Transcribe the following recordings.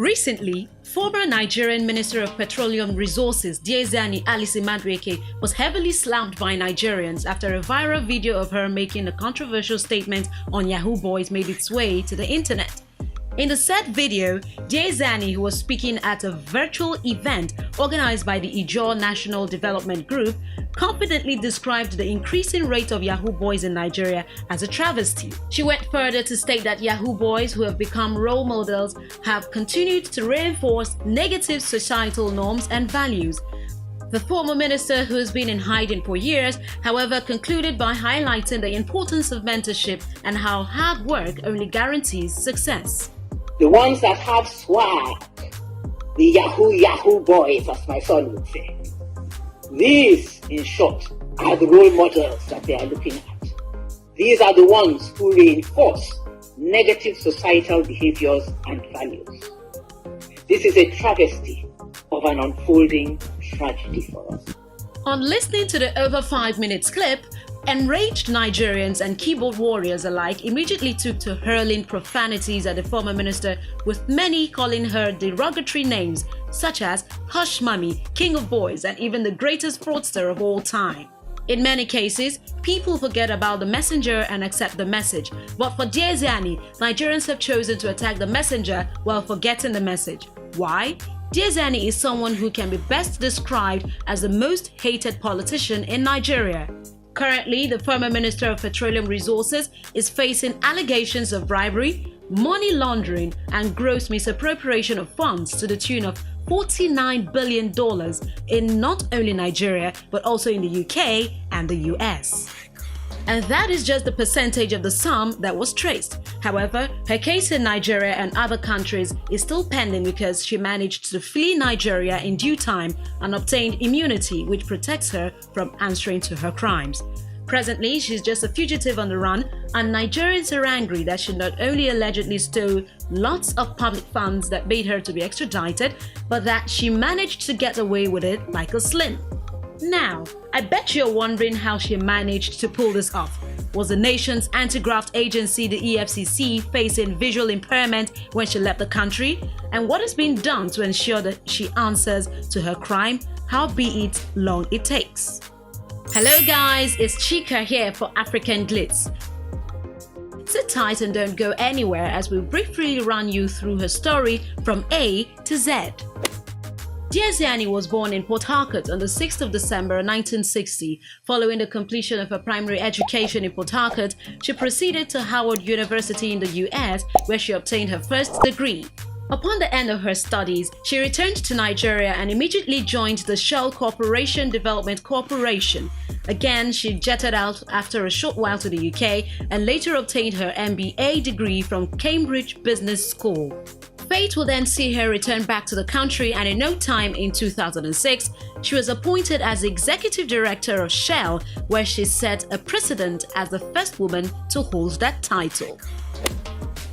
Recently, former Nigerian Minister of Petroleum Resources Diezani Alison-Madueke was heavily slammed by Nigerians after a viral video of her making a controversial statement on Yahoo Boys made its way to the internet. In the said video, Diezani, who was speaking at a virtual event organized by the Ijaw National Development Group, confidently described the increasing rate of Yahoo Boys in Nigeria as a travesty. She went further to state that Yahoo Boys, who have become role models, have continued to reinforce negative societal norms and values. The former minister, who has been in hiding for years, however, concluded by highlighting the importance of mentorship and how hard work only guarantees success. The ones that have swag, the Yahoo boys, as my son would say. These, in short, are the role models that they are looking at. These are the ones who reinforce negative societal behaviors and values. This is a travesty of an unfolding tragedy for us. On listening to the over 5 minutes clip, enraged Nigerians and keyboard warriors alike immediately took to hurling profanities at the former minister, with many calling her derogatory names such as Hush Mummy, King of Boys, and even the greatest fraudster of all time. In many cases, people forget about the messenger and accept the message. But for Diezani, Nigerians have chosen to attack the messenger while forgetting the message. Why? Diezani is someone who can be best described as the most hated politician in Nigeria. Currently, the former Minister of Petroleum Resources is facing allegations of bribery, money laundering, and gross misappropriation of funds to the tune of $49 billion in not only Nigeria but also in the UK and the US. And that is just the percentage of the sum that was traced. However, her case in Nigeria and other countries is still pending because she managed to flee Nigeria in due time and obtained immunity, which protects her from answering to her crimes. Presently, she's just a fugitive on the run, and Nigerians are angry that she not only allegedly stole lots of public funds that made her to be extradited, but that she managed to get away with it like a slim. Now, I bet you're wondering how she managed to pull this off. Was the nation's anti-graft agency, the EFCC, facing visual impairment when she left the country? And what has been done to ensure that she answers to her crime, howbeit long it takes? Hello guys, it's Chika here for African Glitz. Sit tight and don't go anywhere as we briefly run you through her story from A to Z. Diezani was born in Port Harcourt on the 6th of December 1960. Following the completion of her primary education in Port Harcourt, she proceeded to Howard University in the US, where she obtained her first degree. Upon the end of her studies, she returned to Nigeria and immediately joined the Shell Corporation Development Corporation. Again, she jetted out after a short while to the UK and later obtained her MBA degree from Cambridge Business School. Fate will then see her return back to the country, and in no time, in 2006, she was appointed as Executive Director of Shell, where she set a precedent as the first woman to hold that title.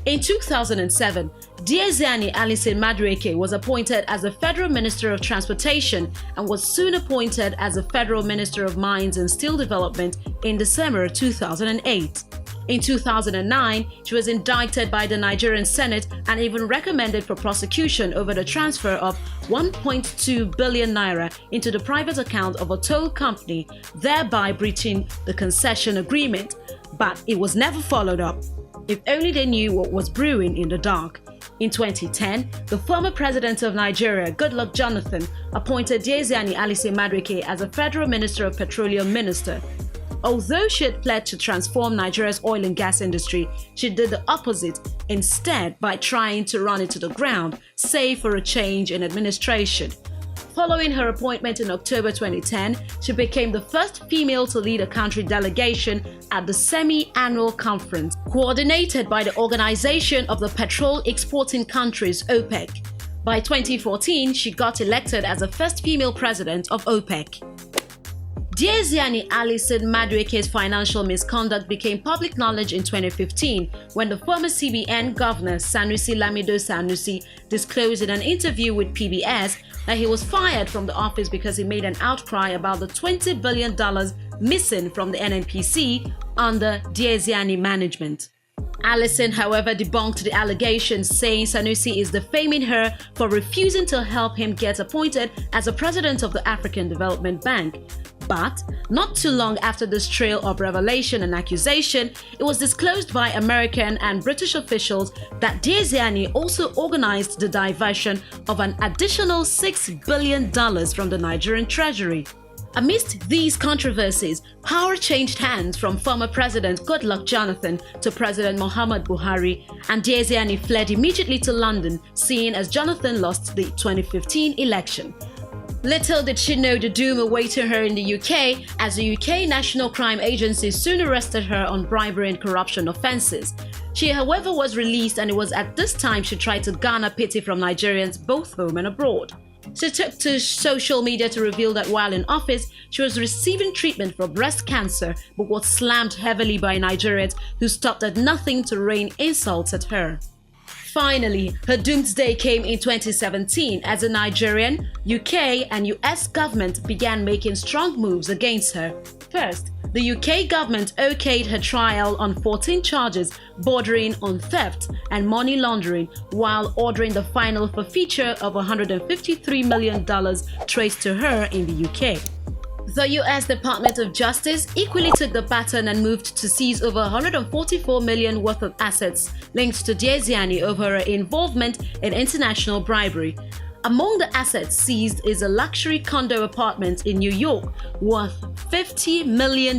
In 2007, Diezani Alison-Madueke was appointed as the Federal Minister of Transportation and was soon appointed as the Federal Minister of Mines and Steel Development in December 2008. In 2009, she was indicted by the Nigerian Senate and even recommended for prosecution over the transfer of 1.2 billion naira into the private account of a toll company, thereby breaching the concession agreement. But it was never followed up. If only they knew what was brewing in the dark. In 2010, the former president of Nigeria, Goodluck Jonathan, appointed Diezani Alison-Madueke as a Federal Minister of Petroleum Minister. Although she had pledged to transform Nigeria's oil and gas industry, she did the opposite instead by trying to run it to the ground, save for a change in administration. Following her appointment in October 2010, she became the first female to lead a country delegation at the semi-annual conference, coordinated by the Organization of the Petrol Exporting Countries, OPEC. By 2014, she got elected as the first female president of OPEC. Diezani Alison-Madueke's financial misconduct became public knowledge in 2015 when the former CBN governor Sanusi Lamido Sanusi disclosed in an interview with PBS that he was fired from the office because he made an outcry about the $20 billion missing from the NNPC under Diezani management. Alison, however, debunked the allegations, saying Sanusi is defaming her for refusing to help him get appointed as the president of the African Development Bank. But not too long after this trail of revelation and accusation, it was disclosed by American and British officials that Diezani also organized the diversion of an additional $6 billion from the Nigerian treasury. Amidst these controversies, power changed hands from former President Goodluck Jonathan to President Muhammadu Buhari, and Diezani fled immediately to London, seeing as Jonathan lost the 2015 election. Little did she know the doom awaiting her in the UK, as the UK National Crime Agency soon arrested her on bribery and corruption offences. She, however, was released, and it was at this time she tried to garner pity from Nigerians both home and abroad. She took to social media to reveal that while in office, she was receiving treatment for breast cancer, but was slammed heavily by Nigerians who stopped at nothing to rain insults at her. Finally, her doomsday came in 2017 as the Nigerian, UK and US government began making strong moves against her. First, the UK government okayed her trial on 14 charges bordering on theft and money laundering, while ordering the final forfeiture of $153 million traced to her in the UK. The US Department of Justice equally took the baton and moved to seize over $144 million worth of assets linked to Diezani over her involvement in international bribery. Among the assets seized is a luxury condo apartment in New York worth $50 million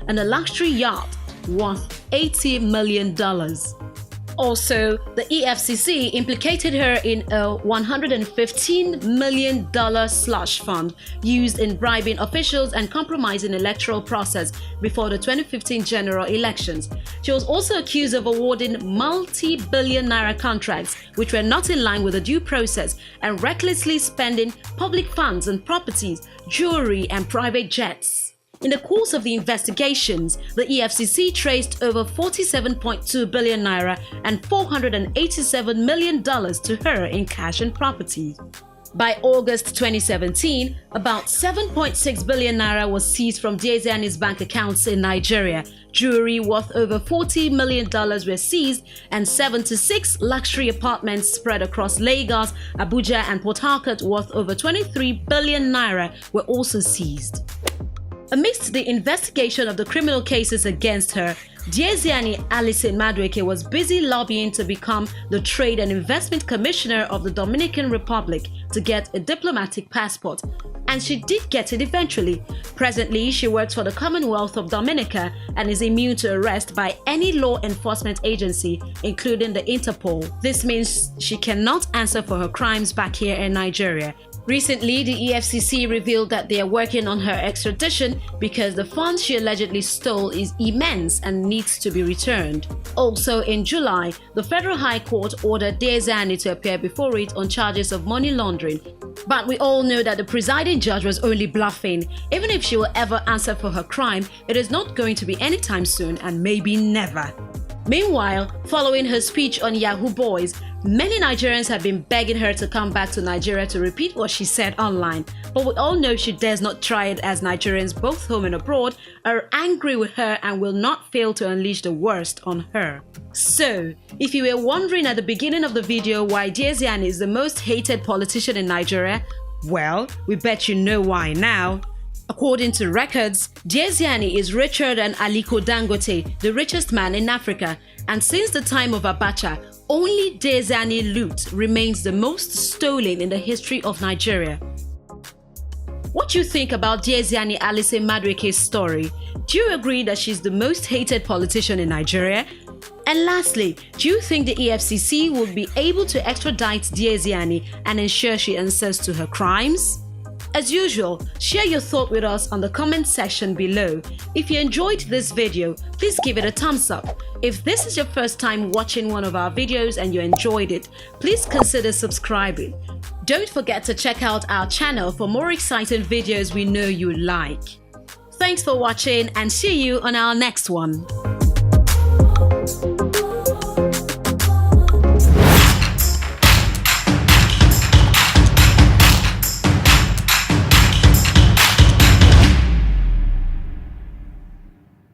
and a luxury yacht worth $80 million. Also, the EFCC implicated her in a $115 million slush fund used in bribing officials and compromising the electoral process before the 2015 general elections. She was also accused of awarding multi-billion naira contracts which were not in line with the due process and recklessly spending public funds on properties, jewelry and private jets. In the course of the investigations, the EFCC traced over 47.2 billion naira and $487 million to her in cash and property. By August 2017, about 7.6 billion naira was seized from Diezani's bank accounts in Nigeria. Jewelry worth over $40 million were seized, and 76 luxury apartments spread across Lagos, Abuja and Port Harcourt worth over 23 billion naira were also seized. Amidst the investigation of the criminal cases against her, Diezani Alison-Madueke was busy lobbying to become the Trade and Investment Commissioner of the Dominican Republic to get a diplomatic passport, and she did get it eventually. Presently, she works for the Commonwealth of Dominica and is immune to arrest by any law enforcement agency, including the Interpol. This means she cannot answer for her crimes back here in Nigeria. Recently, the EFCC revealed that they are working on her extradition because the funds she allegedly stole is immense and needs to be returned. Also in July, the Federal High Court ordered Diezani to appear before it on charges of money laundering. But we all know that the presiding judge was only bluffing. Even if she will ever answer for her crime, it is not going to be anytime soon and maybe never. Meanwhile, following her speech on Yahoo Boys, many Nigerians have been begging her to come back to Nigeria to repeat what she said online. But we all know she dares not try it, as Nigerians both home and abroad are angry with her and will not fail to unleash the worst on her. So, if you were wondering at the beginning of the video why Diezani is the most hated politician in Nigeria, well, we bet you know why now. According to records, Diezani is richer than Aliko Dangote, the richest man in Africa, and since the time of Abacha, only Diezani loot remains the most stolen in the history of Nigeria. What do you think about Diezani Alison-Madueke's story? Do you agree that she's the most hated politician in Nigeria? And lastly, do you think the EFCC will be able to extradite Diezani and ensure she answers to her crimes? As usual, share your thought with us on the comment section below. If you enjoyed this video, please give it a thumbs up. If this is your first time watching one of our videos and you enjoyed it, please consider subscribing. Don't forget to check out our channel for more exciting videos we know you like. Thanks for watching and see you on our next one.